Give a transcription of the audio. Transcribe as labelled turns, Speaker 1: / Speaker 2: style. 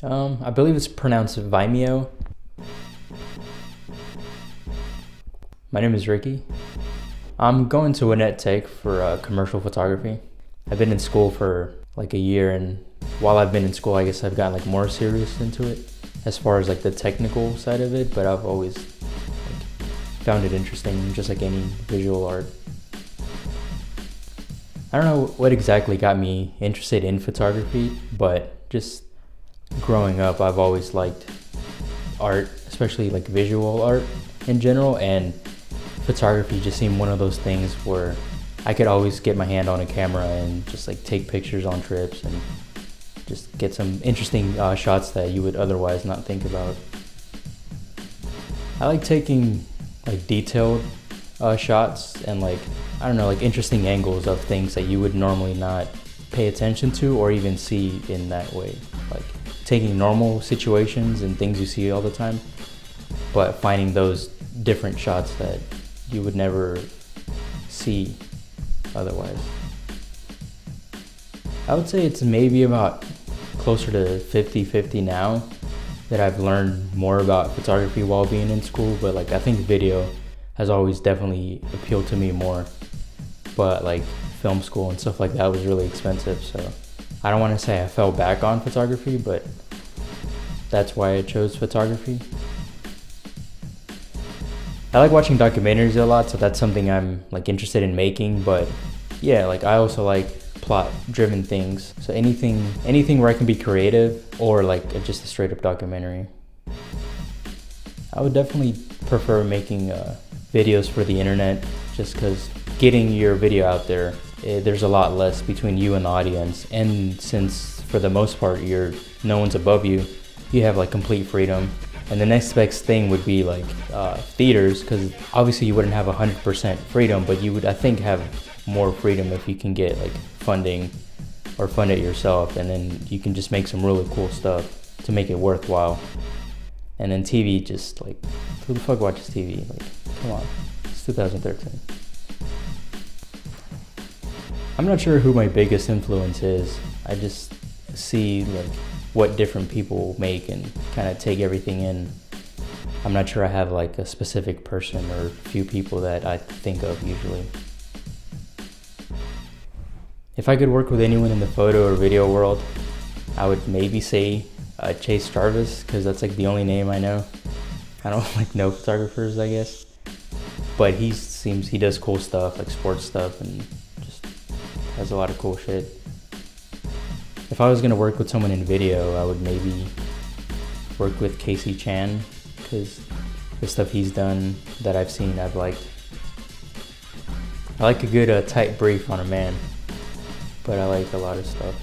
Speaker 1: I believe it's pronounced Vimeo. My name is Ricky. I'm going to Winnett Tech for commercial photography. I've been in school for like a year, and while I've been in school, I guess I've gotten like more serious into it as far as like the technical side of it, but I've always found it interesting, just like any visual art. I don't know what exactly got me interested in photography, but just growing up, I've always liked art, especially like visual art in general, and photography just seemed one of those things where I could always get my hand on a camera and just like take pictures on trips and just get some interesting shots that you would otherwise not think about. I like taking like detailed shots and like, I don't know, like interesting angles of things that you would normally not pay attention to or even see in that way. Like taking normal situations and things you see all the time, but finding those different shots that you would never see otherwise. I would say it's maybe about closer to 50-50 now that I've learned more about photography while being in school, but like I think video has always definitely appealed to me more. But like film school and stuff like that was really expensive, so I don't want to say I fell back on photography, but that's why I chose photography. I like watching documentaries a lot, so that's something I'm like interested in making, but yeah, like I also like plot driven things, so anything where I can be creative or like just a straight up documentary. I would definitely prefer making videos for the internet, just because getting your video out there, there's a lot less between you and the audience, and since for the most part no one's above you, you have like complete freedom. And the next best thing would be like theaters, because obviously you wouldn't have 100% freedom, but you would, I think, have more freedom if you can get like funding or fund it yourself, and then you can just make some really cool stuff to make it worthwhile. And then TV, just like, who the fuck watches TV? Like, come on, it's 2013. I'm not sure who my biggest influence is. I just see like what different people make and kind of take everything in. I'm not sure I have like a specific person or few people that I think of usually. If I could work with anyone in the photo or video world, I would maybe say Chase Jarvis, because that's like the only name I know. I don't like know photographers, I guess, but he does cool stuff, like sports stuff, and just has a lot of cool shit. If I was gonna work with someone in video, I would maybe work with Casey Chan, because the stuff he's done that I've seen, I've liked. I like a good tight brief on a man, but I like a lot of stuff.